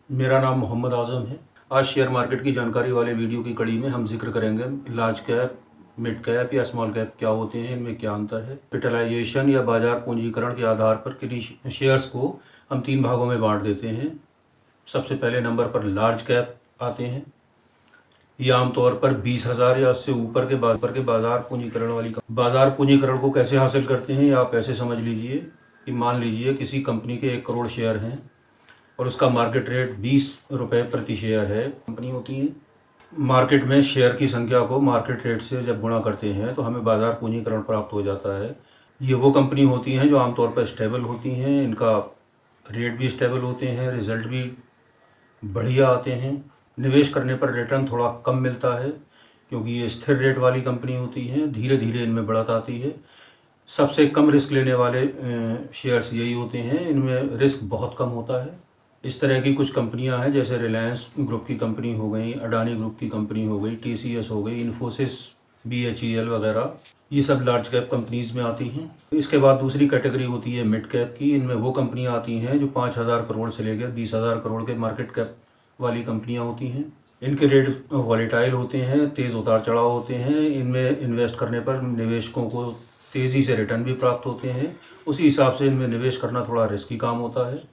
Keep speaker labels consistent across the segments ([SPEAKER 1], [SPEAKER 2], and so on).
[SPEAKER 1] मेरा नाम मोहम्मद आज़म है। आज शेयर मार्केट की जानकारी वाले वीडियो की कड़ी में हम जिक्र करेंगे लार्ज कैप, मिड कैप या स्मॉल कैप क्या होते हैं, इनमें क्या अंतर है। कैपिटलाइजेशन या बाजार पूंजीकरण के आधार पर किन्हीं शेयर्स को हम 3 भागों में बांट देते हैं। सबसे पहले नंबर पर लार्ज कैप आते हैं। ये आमतौर पर 20,000 या उससे ऊपर के बाजार पूंजीकरण वाली बाजार पूंजीकरण को कैसे हासिल करते हैं, या आप ऐसे समझ लीजिए कि मान लीजिए किसी कंपनी के 1 करोड़ शेयर हैं और उसका मार्केट रेट 20 रुपये प्रति शेयर है। कंपनी होती है, मार्केट में शेयर की संख्या को मार्केट रेट से जब गुणा करते हैं तो हमें बाजार पूंजीकरण प्राप्त हो जाता है। ये वो कंपनी होती हैं जो आमतौर पर स्टेबल होती हैं, इनका रेट भी स्टेबल होते हैं, रिज़ल्ट भी बढ़िया आते हैं। निवेश करने पर रिटर्न थोड़ा कम मिलता है क्योंकि ये स्थिर रेट वाली कंपनी होती हैं, धीरे धीरे इनमें बढ़त आती है। सबसे कम रिस्क लेने वाले शेयर्स यही होते हैं, इनमें रिस्क बहुत कम होता है। इस तरह की कुछ कंपनियां हैं जैसे रिलायंस ग्रुप की कंपनी हो गई, अडानी ग्रुप की कंपनी हो गई, TCS हो गई, इन्फोसिस, BHEL वगैरह, ये सब लार्ज कैप कंपनीज़ में आती हैं। इसके बाद दूसरी कैटेगरी होती है मिड कैप की। इनमें वो कंपनियां आती हैं जो 5,000 करोड़ से लेकर 20,000 करोड़ के मार्केट कैप वाली कंपनियां होती हैं। इनके रेट वॉलेटाइल होते हैं, तेज़ उतार चढ़ाव होते हैं। इनमें इन्वेस्ट करने पर निवेशकों को तेज़ी से रिटर्न भी प्राप्त होते हैं। उसी हिसाब से इनमें निवेश करना थोड़ा रिस्की काम होता है।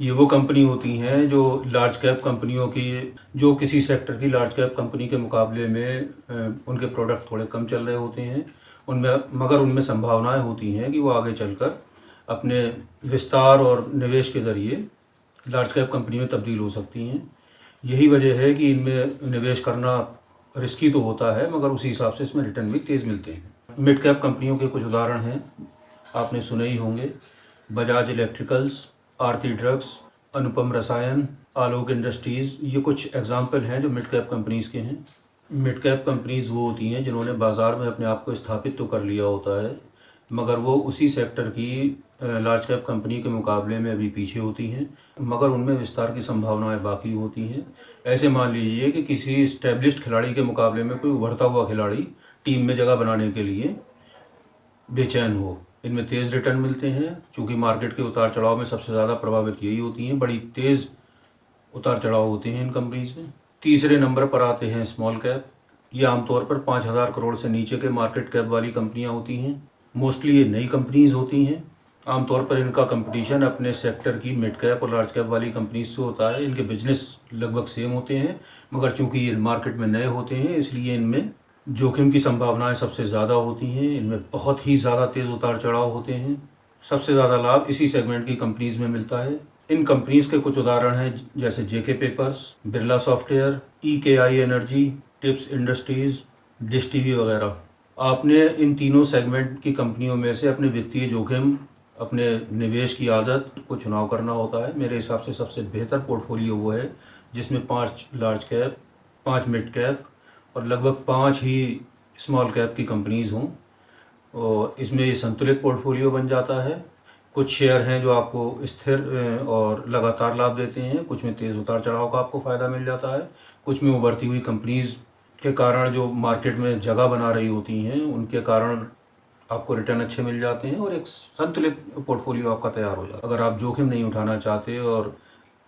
[SPEAKER 1] ये वो कंपनी होती हैं जो लार्ज कैप कंपनियों की, जो किसी सेक्टर की लार्ज कैप कंपनी के मुकाबले में उनके प्रोडक्ट थोड़े कम चल रहे होते हैं, मगर उनमें संभावनाएं होती हैं कि वो आगे चलकर अपने विस्तार और निवेश के ज़रिए लार्ज कैप कंपनी में तब्दील हो सकती हैं। यही वजह है कि इनमें निवेश करना रिस्की तो होता है, मगर उसी हिसाब से इसमें रिटर्न भी तेज़ मिलते हैं। मिड कैप कंपनियों के कुछ उदाहरण हैं, आपने सुने ही होंगे। बजाज इलेक्ट्रिकल्स, आरती ड्रग्स, अनुपम रसायन, आलोक इंडस्ट्रीज़, ये कुछ एग्जाम्पल हैं जो मिड कैप कंपनीज़ के हैं। मिड कैप कंपनीज़ वो होती हैं जिन्होंने बाज़ार में अपने आप को स्थापित तो कर लिया होता है, मगर वो उसी सेक्टर की लार्ज कैप कंपनी के मुकाबले में अभी पीछे होती हैं, मगर उनमें विस्तार की संभावनाएं बाकी होती हैं। ऐसे मान लीजिए कि किसी इस्टेब्लिश्ड खिलाड़ी के मुकाबले में कोई उभरता हुआ खिलाड़ी टीम में जगह बनाने के लिए बेचैन हो। इनमें तेज़ रिटर्न मिलते हैं, चूँकि मार्केट के उतार चढ़ाव में सबसे ज़्यादा प्रभावित यही होती हैं, बड़ी तेज़ उतार चढ़ाव होते हैं इन कंपनीज़ में। तीसरे नंबर पर आते हैं स्मॉल कैप। ये आमतौर पर 5,000 करोड़ से नीचे के मार्केट कैप वाली कंपनियां होती हैं। मोस्टली ये नई कंपनीज़ होती हैं। आमतौर पर इनका कंपटीशन अपने सेक्टर की मिड कैप और लार्ज कैप वाली कंपनीज से होता है। इनके बिजनेस लगभग सेम होते हैं, मगर चूँकि ये मार्केट में नए होते हैं इसलिए इनमें जोखिम की संभावनाएं सबसे ज़्यादा होती हैं। इनमें बहुत ही ज़्यादा तेज़ उतार चढ़ाव होते हैं। सबसे ज़्यादा लाभ इसी सेगमेंट की कंपनीज़ में मिलता है। इन कंपनीज़ के कुछ उदाहरण हैं जैसे JK papers, Birla software, EKI energy, tips industries, dish TV वगैरह। आपने इन तीनों सेगमेंट की कंपनियों में से अपने वित्तीय जोखिम, अपने निवेश की आदत को चुनाव करना होता है। मेरे हिसाब से सबसे बेहतर पोर्टफोलियो वो है जिसमें 5 लार्ज कैप, 5 मिड कैप और लगभग 5 ही स्मॉल कैप की कंपनीज़ हों, और इसमें ये संतुलित पोर्टफोलियो बन जाता है। कुछ शेयर हैं जो आपको स्थिर और लगातार लाभ देते हैं, कुछ में तेज़ उतार चढ़ाव का आपको फ़ायदा मिल जाता है, कुछ में उभरती हुई कंपनीज़ के कारण जो मार्केट में जगह बना रही होती हैं उनके कारण आपको रिटर्न अच्छे मिल जाते हैं और एक संतुलित पोर्टफोलियो आपका तैयार हो जाता है। अगर आप जोखिम नहीं उठाना चाहते और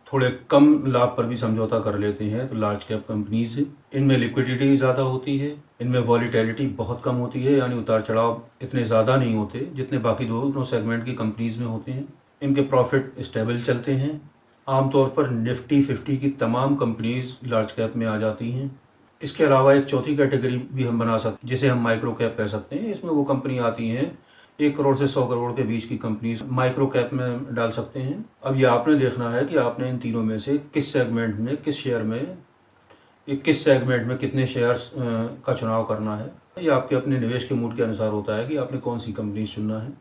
[SPEAKER 1] थोड़े कम लाभ पर भी समझौता कर लेते हैं तो लार्ज कैप कंपनीज, इनमें लिक्विडिटी ज़्यादा होती है, इनमें वॉलीटिलिटी बहुत कम होती है, यानी उतार चढ़ाव इतने ज़्यादा नहीं होते जितने बाकी दोनों सेगमेंट की कंपनीज में होते हैं। इनके प्रॉफिट स्टेबल चलते हैं। आमतौर पर निफ्टी 50 की तमाम कंपनीज लार्ज कैप में आ जाती हैं। इसके अलावा एक चौथी कैटेगरी भी हम बना सकते हैं जिसे हम माइक्रो कैप कह सकते हैं। इसमें वो कंपनी आती हैं 1 करोड़ से 100 करोड़ के बीच की कंपनीज माइक्रो कैप में डाल सकते हैं। अब ये आपने देखना है कि आपने इन तीनों में से किस सेगमेंट में, किस शेयर में, किस सेगमेंट में कितने शेयर्स का चुनाव करना है। ये आपके अपने निवेश के मूड के अनुसार होता है कि आपने कौन सी कंपनी चुनना है।